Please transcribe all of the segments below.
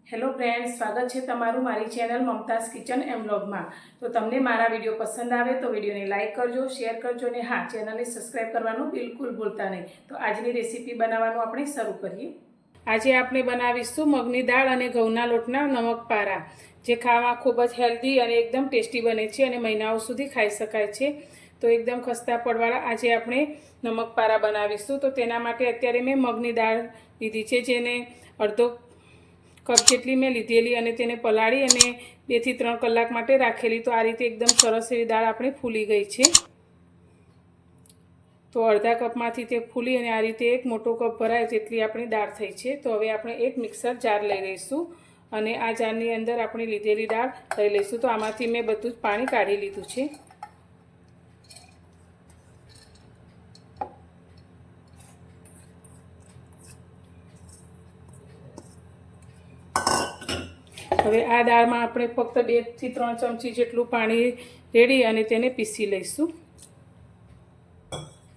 Hello friends, સ્વાગત છે તમારું મારી ચેનલ મમતાઝ કિચન એન્ડ વ્લોગમાં। તો તમને મારા વિડીયો પસંદ આવે તો વિડીયોને લાઇક કરજો, શેર કરજો અને હા, ચેનલને સબસ્ક્રાઇબ કરવાનું બિલકુલ ભૂલતા નહીં। તો આજની રેસીપી બનાવવાનું આપણે શરૂ કરીએ। આજે આપણે બનાવીશું મગની દાળ અને ઘઉંના લોટના નમક પારા, જે ખાવા ખૂબ જ હેલ્ધી અને એકદમ ટેસ્ટી બને છે અને મહિનાઓ સુધી ખાઈ શકાય છે। તો એકદમ ખસ્તા પડવાળા આજે આપણે નમક પારા બનાવીશું। તો તેના માટે અત્યારે મેં મગની દાળ લીધી છે, જેને અડધો કપ જેટલી મેં લીધેલી અને તેને પલાળી અને 2 થી 3 કલાક માટે રાખેલી। તો આ રીતે એકદમ સરસ એવી દાળ આપણી ફૂલી ગઈ છે। તો અડધા કપમાંથી તે ફૂલી અને આ રીતે એક મોટો કપ ભરાય તેટલી આપણી દાળ થઈ છે। તો હવે આપણે એક મિક્સર જાર લઈ લઈશું અને આ જારની અંદર આપણે લીધેલી દાળ લઈ લઈશું। તો આમાંથી મેં બધું જ પાણી કાઢી લીધું છે। હવે આ દાળમાં આપણે ફક્ત 2 થી 3 ચમચી જેટલું પાણી રેડી અને તેને પીસી લઈશું।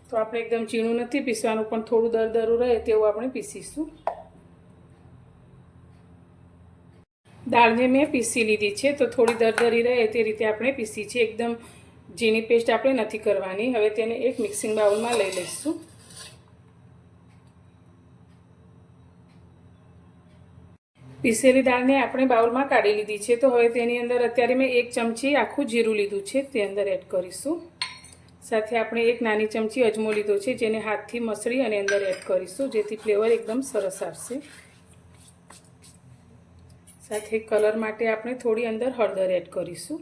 તો આપણે એકદમ ઝીણું નથી પીસવાનું, પણ થોડું દરદરું રહે તેવું આપણે પીસીશું। દાળને મેં પીસી લીધી છે, તો થોડી દરદરી રહે તે રીતે આપણે પીસી છે। એકદમ ઝીણી પેસ્ટ આપણે નથી કરવાની। હવે તેને એક મિક્સિંગ બાઉલમાં લઈ લઈશું। પીસેલી દાળને આપણે બાઉલમાં કાઢી લીધી છે। તો હવે તેની અંદર અત્યારે મેં 1 ચમચી આખું જીરું લીધું છે, તે અંદર એડ કરીશું। સાથે આપણે 1 નાની ચમચી અજમો લીધો છે, જેને હાથથી મસળી અને અંદર એડ કરીશું, જેથી ફ્લેવર એકદમ સરસ આવશે। સાથે કલર માટે આપણે થોડી અંદર હળદર એડ કરીશું।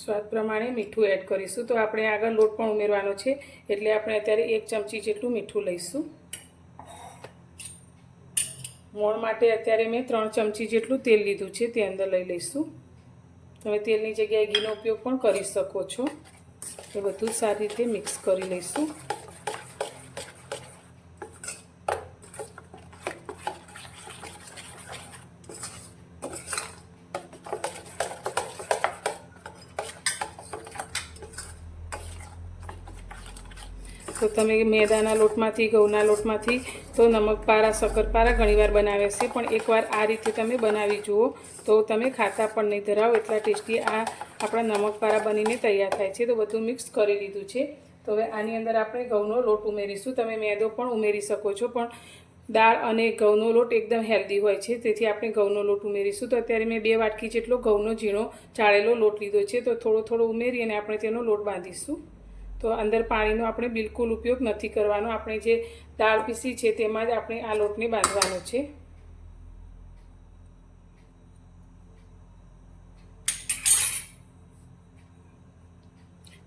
સ્વાદ પ્રમાણે મીઠું એડ કરીશું। તો આપણે આગળ લોટ પણ ઉમેરવાનો છે, એટલે આપણે અત્યારે 1 ચમચી જેટલું મીઠું લઈશું। મોણ માટે અત્યારે મેં 3 ચમચી જેટલું તેલ લીધું છે, તે અંદર લઈ લઈશું। તમે તેલની જગ્યાએ ઘીનો ઉપયોગ પણ કરી શકો છો। એ બધું સારી રીતે મિક્સ કરી લઈશું। તો તમે મેદાના લોટમાંથી, ઘઉંના લોટમાંથી તો નમક પારા, શક્કરપારા ઘણીવાર બનાવ્યા છે, પણ એકવાર આ રીતે તમે બનાવી જુઓ તો તમે ખાતા પણ નહીં ધરાવો, એટલા ટેસ્ટી આ આપણા નમક પારા બનીને તૈયાર થાય છે। તો બધું મિક્સ કરી લીધું છે। તો હવે આની અંદર આપણે ઘઉંનો લોટ ઉમેરીશું। તમે મેદો પણ ઉમેરી શકો છો, પણ દાળ અને ઘઉંનો લોટ એકદમ હેલ્ધી હોય છે, તેથી આપણે ઘઉંનો લોટ ઉમેરીશું। તો અત્યારે મેં 2 વાટકી જેટલો ઘઉંનો ઝીણો ચાળેલો લોટ લીધો છે। તો થોડો થોડો ઉમેરી અને આપણે તેનો લોટ બાંધીશું। તો અંદર પાણીનો આપણે બિલકુલ ઉપયોગ નથી કરવાનો। આપણે જે દાળ પીસી છે તેમાં જ આપણે આ લોટને બાંધવાનો છે।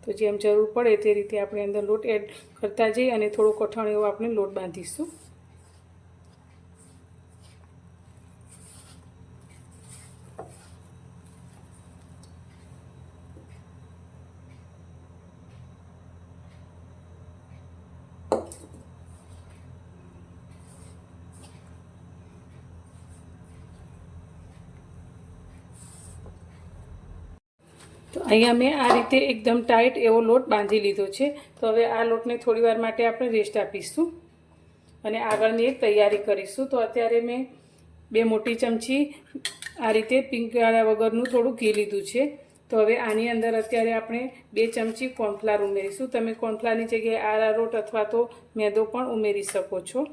તો જેમ જરૂર પડે તે રીતે આપણે અંદર લોટ એડ કરતા જઈએ અને થોડો કઠણ એવો આપણે લોટ બાંધીશું। તો અહીંયા મેં આ રીતે એકદમ ટાઈટ એવો લોટ બાંધી લીધો છે। તો હવે આ લોટને થોડીવાર માટે આપણે રેસ્ટ આપીશું અને આગળની એક તૈયારી કરીશું। તો અત્યારે મેં 2 મોટી ચમચી આ રીતે પીંગાળ્યા વગરનું થોડું ઘી લીધું છે। તો હવે આની અંદર અત્યારે આપણે 2 ચમચી કોર્નફ્લાવર ઉમેરીશું। તમે કોર્નફ્લાવરની જગ્યાએ આરારોટ અથવા તો મેદો પણ ઉમેરી શકો છો।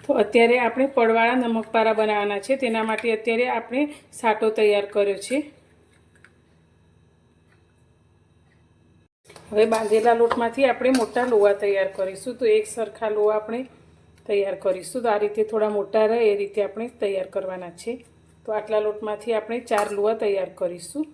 તો અત્યારે આપણે પડવાળા નમક પારા બનાવવાના છે, તેના માટે અત્યારે આપણે સાટો તૈયાર કર્યો છે। હવે બાંધેલા લોટમાંથી આપણે મોટા લોવા તૈયાર કરીશું। તો એક સરખા લોવા આપણે તૈયાર કરીશું। તો આ રીતે થોડા મોટા રહે એ રીતે આપણે તૈયાર કરવાના છે। તો આટલા લોટમાંથી આપણે 4 લોવા તૈયાર કરીશું।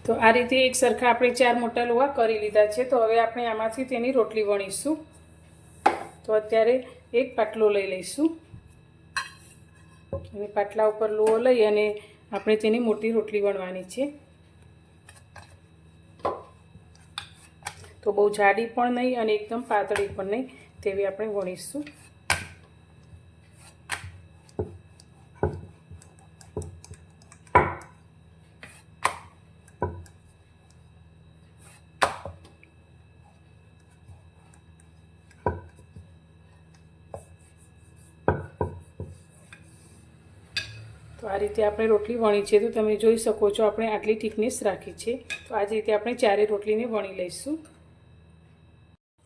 તો આ રીતે એક સરખા આપણે 4 મોટા લોવા કરી લીધા છે। તો હવે આપણે આમાંથી તેની રોટલી વણીશું। તો અત્યારે એક પાટલો લઈ લઈશું અને પાટલા ઉપર લોવો લઈ અને આપણે તેની મોટી રોટલી વણવાની છે। તો બહુ જાડી પણ નહીં અને એકદમ પાતળી પણ નહીં, તેવી આપણે વણીશું. તો આ રીતે આપણે રોટલી વણી છે. તો તમે જોઈ શકો છો આપણે આટલી થિકનેસ રાખી છે. તો આ જ રીતે આપણે ચારે રોટલીને વણી લઈશું.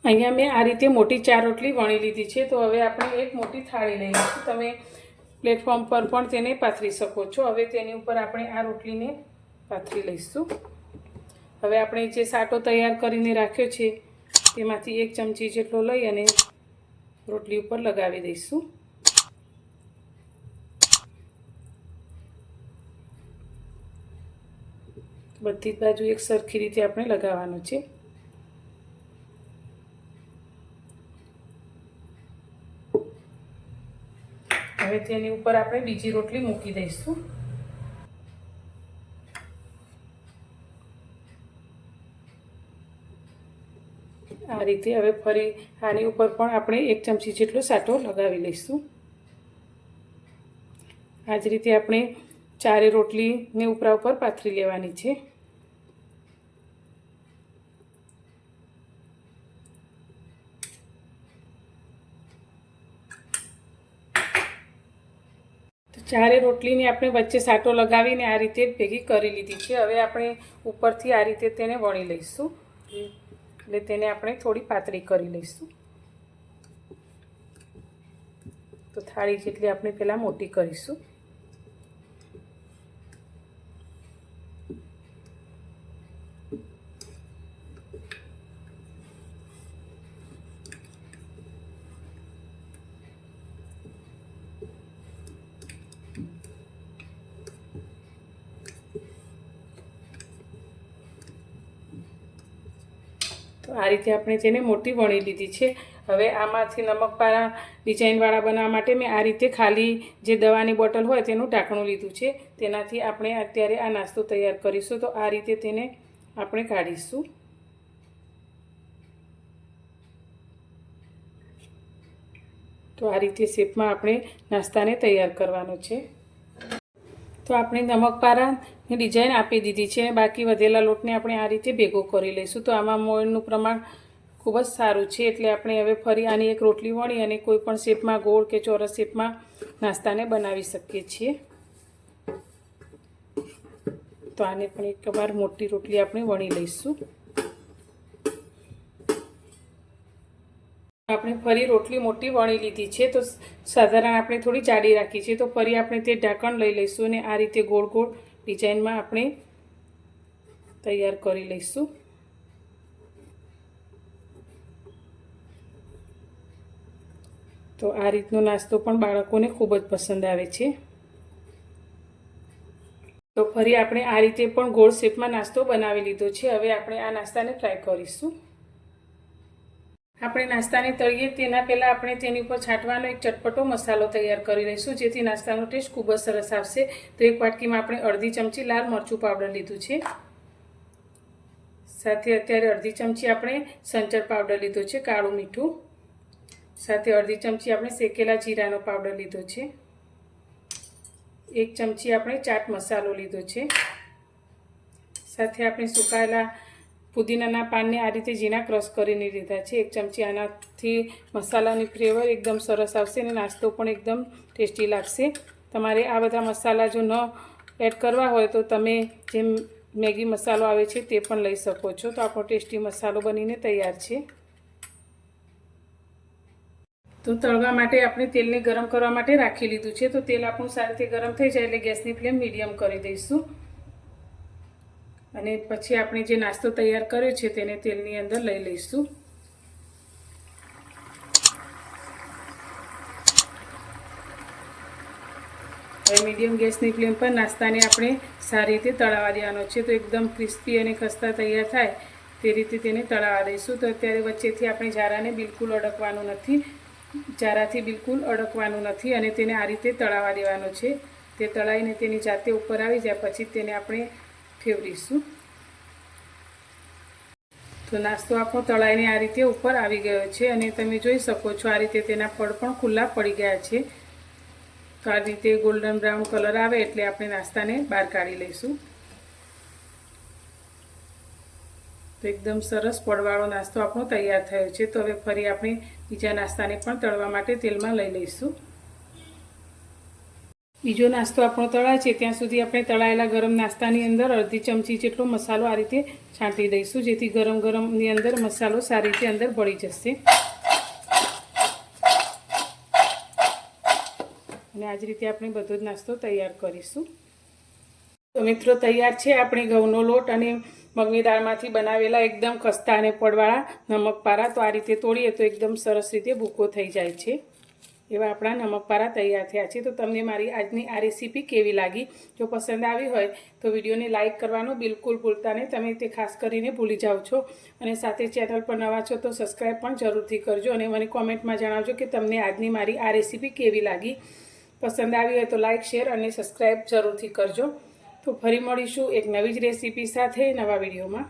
અહીંયા મેં આ રીતે મોટી 4 રોટલી વણી લીધી છે. તો હવે આપણે એક મોટી થાળી લઈ લઈશું. તમે પ્લેટફોર્મ પર પણ તેને પાથરી શકો છો. હવે તેની ઉપર આપણે આ રોટલીને પાથરી લઈશું. હવે આપણે જે સાટો તૈયાર કરીને રાખ્યો છે તેમાંથી 1 ચમચી જેટલો લઈ અને રોટલી ઉપર લગાવી દઈશું. બધી જ બાજુ એક સરખી રીતે આપણે લગાવવાનું છે. હવે તેની ઉપર આપણે બીજી રોટલી મૂકી દઈશું. આ રીતે હવે ફરી આની ઉપર પણ આપણે 1 ચમચી જેટલો સાટો લગાવી લઈશું. આ જ રીતે આપણે ચારે રોટલીને ઉપરા ઉપર પાથરી લેવાની છે. તો ચારે રોટલીને આપણે વચ્ચે સાટો લગાવીને આ રીતે ભેગી કરી લીધી છે. હવે આપણે ઉપરથી આ રીતે તેને વણી લઈશું. એટલે તેને આપણે થોડી પાતળી કરી લઈશું. તો થાળી જેટલી આપણે પહેલાં મોટી કરીશું. તો આ રીતે આપણે તેને મોટી વણી લીધી છે. હવે આમાંથી નમકપારા ડિઝાઇનવાળા બનાવવા માટે મેં આ રીતે ખાલી જે દવાની બોટલ હોય તેનું ઢાંકણું લીધું છે. તેનાથી આપણે અત્યારે આ નાસ્તો તૈયાર કરીશું. તો આ રીતે તેને આપણે કાઢીશું. તો આ રીતે શેપમાં આપણે નાસ્તાને તૈયાર કરવાનો છે. તો આપણે નમકપારાની ડિઝાઇન આપી દીધી છે. બાકી વધેલા લોટને આપણે આ રીતે ભેગો કરી લઈશું. તો આમાં મોળનું પ્રમાણ ખૂબ જ સારું છે. એટલે આપણે હવે ફરી આની એક રોટલી વણી અને કોઈ પણ શેપમાં ગોળ કે ચોરસ શેપમાં નાસ્તાને બનાવી શકીએ છીએ. તો આને પણ એકવાર મોટી રોટલી આપણે વણી લઈશું. આપણે ફરી રોટલી મોટી વણી લીધી છે. તો સાધારણ આપણે થોડી જાડી રાખી છે. તો ફરી આપણે તે ઢાંકણ લઈ લઈશું અને આ રીતે ગોળ ગોળ ડિઝાઇનમાં આપણે તૈયાર કરી લઈશું. તો આ રીતનો નાસ્તો પણ બાળકોને ખૂબ જ પસંદ આવે છે. તો ફરી આપણે આ રીતે પણ ગોળ શેપમાં નાસ્તો બનાવી લીધો છે. હવે આપણે આ નાસ્તાને ફ્રાય કરીશું. આપણે નાસ્તાને તળીએ તેના પહેલાં આપણે તેની ઉપર છાંટવાનો એક ચટપટો મસાલો તૈયાર કરી લઈશું, જેથી નાસ્તાનો ટેસ્ટ ખૂબ જ સરસ આવશે. તો એક વાટકીમાં આપણે અડધી ચમચી લાલ મરચું પાવડર લીધું છે. સાથે અત્યારે અડધી ચમચી આપણે સંચળ પાવડર લીધો છે, કાળું મીઠું. સાથે અડધી ચમચી આપણે શેકેલા જીરાનો પાવડર લીધો છે. 1 ચમચી આપણે ચાટ મસાલો લીધો છે. સાથે આપણે સુકાયેલા પુદીનાના પાનને આ રીતે ઝીણા ક્રશ કરીને લીધા છે. 1 ચમચી. આનાથી મસાલાની ફ્લેવર એકદમ સરસ આવશે અને નાસ્તો પણ એકદમ ટેસ્ટી લાગશે. તમારે આ બધા મસાલા જો ન એડ કરવા હોય તો તમે જે મેગી મસાલો આવે છે તે પણ લઈ શકો છો. તો આપણો ટેસ્ટી મસાલો બનીને તૈયાર છે. તો તળવા માટે આપણે તેલને ગરમ કરવા માટે રાખી લીધું છે. તો તેલ આપણું સારી રીતે ગરમ થઈ જાય એટલે ગેસની ફ્લેમ મીડિયમ કરી દઈશું અને પછી આપણે જે નાસ્તો તૈયાર કર્યો છે તેને તેલની અંદર લઈ લઈશું. હવે મીડિયમ ગેસની ફ્લેમ પર નાસ્તાને આપણે સારી રીતે તળાવવા દેવાનો છે. તો એકદમ ક્રિસ્પી અને ખસ્તા તૈયાર થાય તે રીતે તેને તળાવવા દઈશું. તો અત્યારે વચ્ચેથી આપણે જારાને બિલકુલ અડકવાનું નથી, જારાથી બિલકુલ અડકવાનું નથી અને તેને આ રીતે તળાવવા દેવાનો છે. તે તળાઈને તેની જાતે ઉપર આવી જાય પછી તેને આપણે ફેરવીશું. તો નાસ્તો આપણો તળાઈને આ રીતે ઉપર આવી ગયો છે અને તમે જોઈ શકો છો આ રીતે તેના પડ પણ ખુલ્લા પડી ગયા છે. તો આ રીતે ગોલ્ડન બ્રાઉન કલર આવે એટલે આપણે નાસ્તાને બહાર કાઢી લઈશું. તો એકદમ સરસ પડવાળો નાસ્તો આપણો તૈયાર થયો છે. તો હવે ફરી આપણે બીજા નાસ્તાને પણ તળવા માટે તેલમાં લઈ લઈશું. બીજો નાસ્તો આપણો તળાય છે ત્યાં સુધી આપણે તળાયેલા ગરમ નાસ્તાની અંદર અડધી ચમચી જેટલો મસાલો આ રીતે છાંટી દઈશું, જેથી ગરમ ગરમની અંદર મસાલો સારી રીતે અંદર ભળી જશે. અને આ જ રીતે આપણે બધો જ નાસ્તો તૈયાર કરીશું. તો મિત્રો તૈયાર છે આપણે ઘઉંનો લોટ અને મગની દાળમાંથી બનાવેલા એકદમ ખસ્તા અને પડવાળા નમકપારા. તો આ રીતે તોડીએ તો એકદમ સરસ રીતે ભૂકો થઈ જાય છે. એવા આપણા નમકપારા તૈયાર થયા છે. તો તમને મારી આજની આ રેસીપી કેવી લાગી? જો પસંદ આવી હોય તો વિડીયોને લાઇક કરવાનું બિલકુલ ભૂલતા નહીં. તમે તે ખાસ કરીને ભૂલી જાઓ છો. અને સાથે ચેનલ પર નવા છો તો સબસ્ક્રાઈબ પણ જરૂરથી કરજો. અને મને કોમેન્ટમાં જણાવજો કે તમને આજની મારી આ રેસીપી કેવી લાગી. પસંદ આવી હોય તો લાઇક, શેર અને સબસ્ક્રાઈબ જરૂરથી કરજો. તો ફરી મળીશું એક નવી જ રેસીપી સાથે નવા વિડીયોમાં.